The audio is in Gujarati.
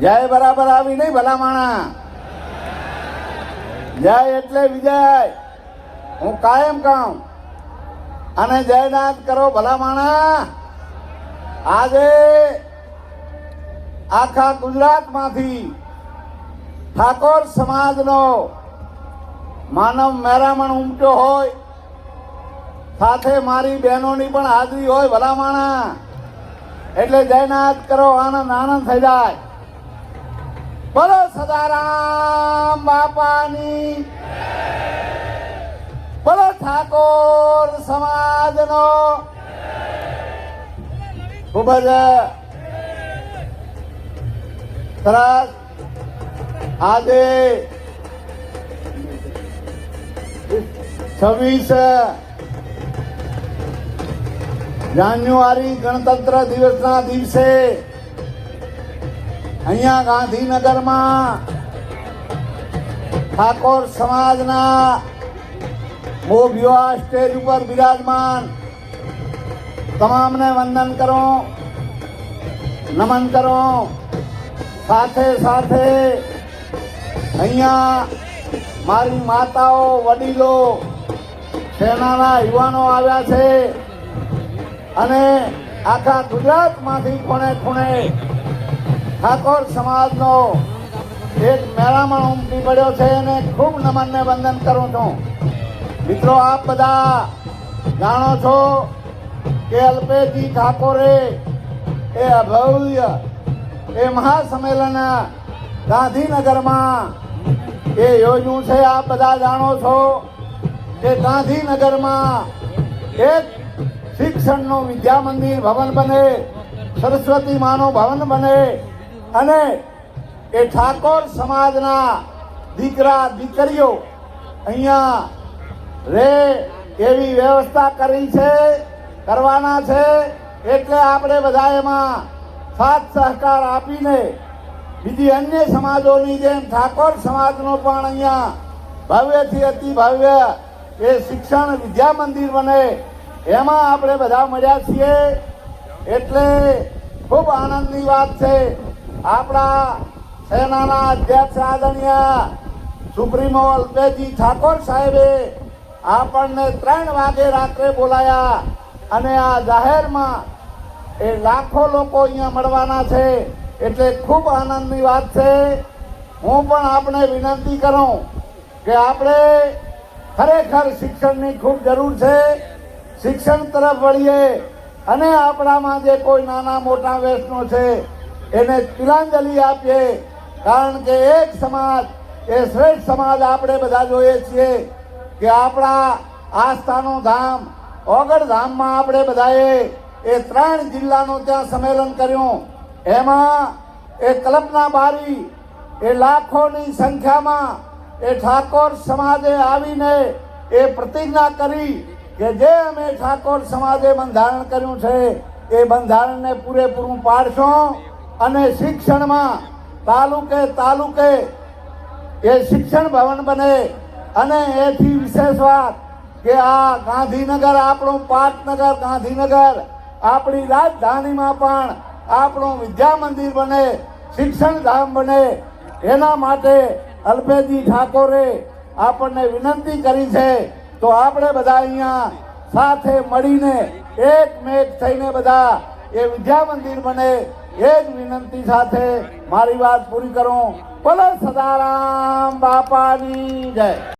જય બરાબર આવી નહીં ભલા માણા. જય એટલે વિજય. હું કાયમ કહું અને જયનાથ કરો ભલા માણા. આજે આખા ગુજરાતમાંથી ઠાકોર સમાજનો માનવ મેરામણ ઉમટ્યો હોય, સાથે મારી બહેનોની પણ હાજરી હોય ભલા માણા. એટલે જયનાથ કરો, આનંદ આનંદ થઈ જાય. બોલો સદારામ બાપાની, બોલો ઠાકોર સમાજનો ખૂબ જ સરસ. આજે 26 જાન્યુઆરી ગણતંત્ર દિવસના દિવસે અહીંયા ગાંધીનગરમાં ઠાકોર સમાજના મોભીઓ આ સ્ટેજ ઉપર બિરાજમાન તમામને વંદન કરો, નમન કરો. સાથે સાથે અહીંયા મારી માતાઓ, વડીલો, સેનાના યુવાનો આવ્યા છે અને આખા ગુજરાતમાંથી ખૂણે ખૂણે ઠાકોર સમાજનો એક મેળામણ ઉમટી પડ્યો છે અને ખૂબ નમનને વંદન કરું છું. મિત્રો, આપ બધા જાણો છો કે અલ્પેશજી ઠાકોરે એ અભવ્ય એ મહાસંમેલન ગાંધીનગરમાં એ યોજ્યું છે. આપ બધા જાણો છો કે ગાંધીનગરમાં એક શિક્ષણનું વિદ્યા મંદિર ભવન બને, સરસ્વતી માનું ભવન બને અને એ ઠાકોર સમાજના દીકરા દીકરીઓ અહીંયા રે એવી વ્યવસ્થા કરી છે, કરવાના છે. એટલે આપણે બધા એમાં સાથ સહકાર આપીને બીજી અન્ય સમાજોની જેમ ઠાકોર સમાજનો પણ અહીંયા ભવ્યથી અતિ ભવ્ય એ શિક્ષણ વિદ્યા મંદિર બને એમાં આપણે બધા મળ્યા છીએ. એટલે ખૂબ આનંદની વાત છે. આપણા સેનાના અધ્યક્ષ આદરણીય સુપ્રીમો અલ્પેશજી ઠાકોર સાહેબે આપણને 3 વાગે રાત્રે બોલાયા અને આ જાહેરમાં એ લાખો લોકો અહીંયા મળવાના છે. એટલે ખૂબ આનંદની વાત છે. હું પણ આપણે વિનંતી કરું કે આપણે ખરેખર શિક્ષણની ખૂબ જરૂર છે. શિક્ષણ તરફ વળીએ અને આપણામાં જે કોઈ નાના મોટા વ્યસનો છે એને તિલાંજલિ આપીએ. કારણ કે એક સમાજ એ શ્રેષ્ઠ સમાજ આપણે બધા જોઈએ છીએ કે આપણા આસ્થાનું ધામ ઓગળ ધામમાં આપણે બધાએ એ 3 જિલ્લાનું ત્યાં સંમેલન કર્યું. એમાં એ કલ્પના બારી એ લાખોની સંખ્યામાં એ ઠાકોર સમાજે આવીને એ પ્રતિજ્ઞા કરી કે જે અમે ઠાકોર સમાજે બંધારણ કર્યું છે એ બંધારણને પૂરેપૂરું પાડશું અને શિક્ષણમાં તાલુકે તાલુકે એ શિક્ષણ ભવન બને. અને એથી વિશેષ વાત કે આ ગાંધીનગર આપણું પાટનગર, ગાંધીનગર આપણી રાજધાનીમાં પણ આપણું વિદ્યા મંદિર બને, શિક્ષણ ધામ બને. એના માટે અલ્પેશજી ઠાકોરે આપણને વિનંતી કરી છે. તો આપણે બધા અહીંયા સાથે મળીને એકમેક થઈને બધા એ વિદ્યા મંદિર બને એ જ વિનંતી સાથે મારી વાત પૂરી કરું. બોલો સદારામ બાપાની જય.